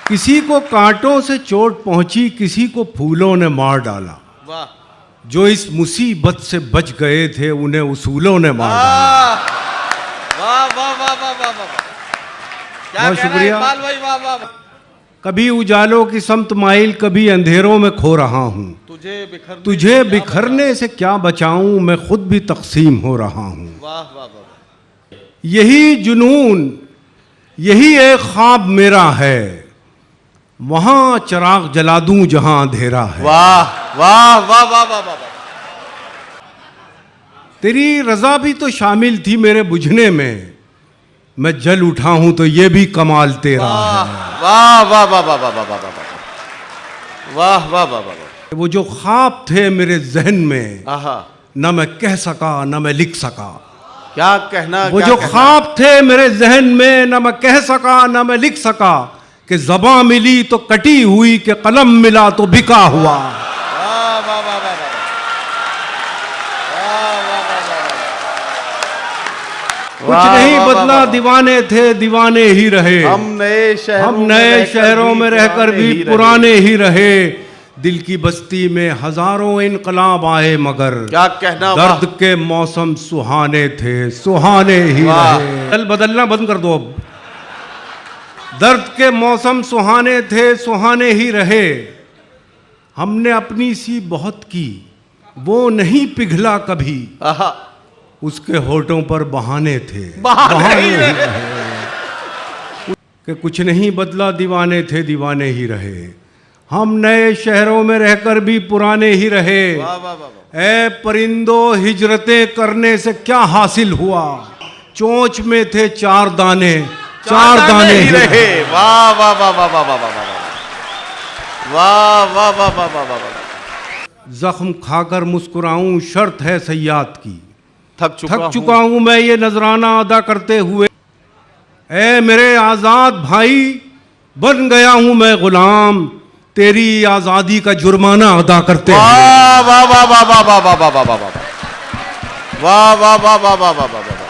किसी को कांटों से चोट पहुंची, किसी को फूलों ने मार डाला। वाह जो इस मुसीबत से बच गए थे उन्हें उसूलों ने मार डाला। वाह वाह वाह वाह वाह वाह, क्या बहुत कहना है शुक्रिया। इकबाल भाई, वाह वाह वाह। कभी उजालों की समत माइल, कभी अंधेरों में खो रहा हूँ। तुझे बिखरने से क्या बचाऊं, मैं खुद भी तकसीम हो रहा हूँ। वाह वाह वाह। यही जुनून, यही एक ख्वाब मेरा है, वहां चिराग जला दूं जहां अंधेरा है। वाह वाह वाह वाह वाह वाह। तेरी रजा भी तो शामिल थी मेरे बुझने में, मैं जल उठा हूं तो ये भी कमाल तेरा है। वाह वाह वाह वाह वाह वाह वाह वाह वाह वाह वाह। वो जो ख्वाब थे मेरे जहन में, आहा, न मैं कह सका न मैं लिख सका। क्या कहना, वो क्या जो कहना? ख्वाब थे मेरे जहन में, न मैं कह सका न मैं लिख सका, कि ज़बां मिली तो कटी हुई, कि कलम मिला तो बिका हुआ। वाह वाह वाह वाह वाह। वाह वाह वाह वाह। कुछ वाह, नहीं वाह, बदला, वाह, वाह। दीवाने थे दीवाने ही रहे। हम नए शहरों में रहकर भी पुराने ही रहे। दिल की बस्ती में हजारों इनकलाब आए, मगर क्या कहना, दर्द के मौसम सुहाने थे, सुहाने ही रहे। चल बदलना बंद कर दो अब। दर्द के मौसम सुहाने थे, सुहाने ही रहे। हमने अपनी सी बहुत की, वो नहीं पिघला कभी, आहा, उसके होठों पर बहाने थे, बहाने ही रहे। कि कुछ नहीं बदला, दीवाने थे दीवाने ही रहे। हम नए शहरों में रहकर भी पुराने ही रहे। वाह वाह वाह। ए परिंदो, हिजरतें करने से क्या हासिल हुआ, चोंच में थे चार दाने, चार दाने ही रहे। वाह वाह वाह वाह वाह वाह वाह वाह वाह वाह वाह वाह वाह। जख्म खाकर मुस्कुराऊं शर्त है सयाद की, थक चुका हूं मैं ये नजराना अदा करते हुए। ए मेरे आजाद भाई, बन गया हूं मैं गुलाम, तेरी आजादी का जुर्माना अदा करते हुए। वाह वाह वाह वाह वाह वाह वाह वाह वाह वाह वाह वाह वाह वाह वाह वाह वाह वाह।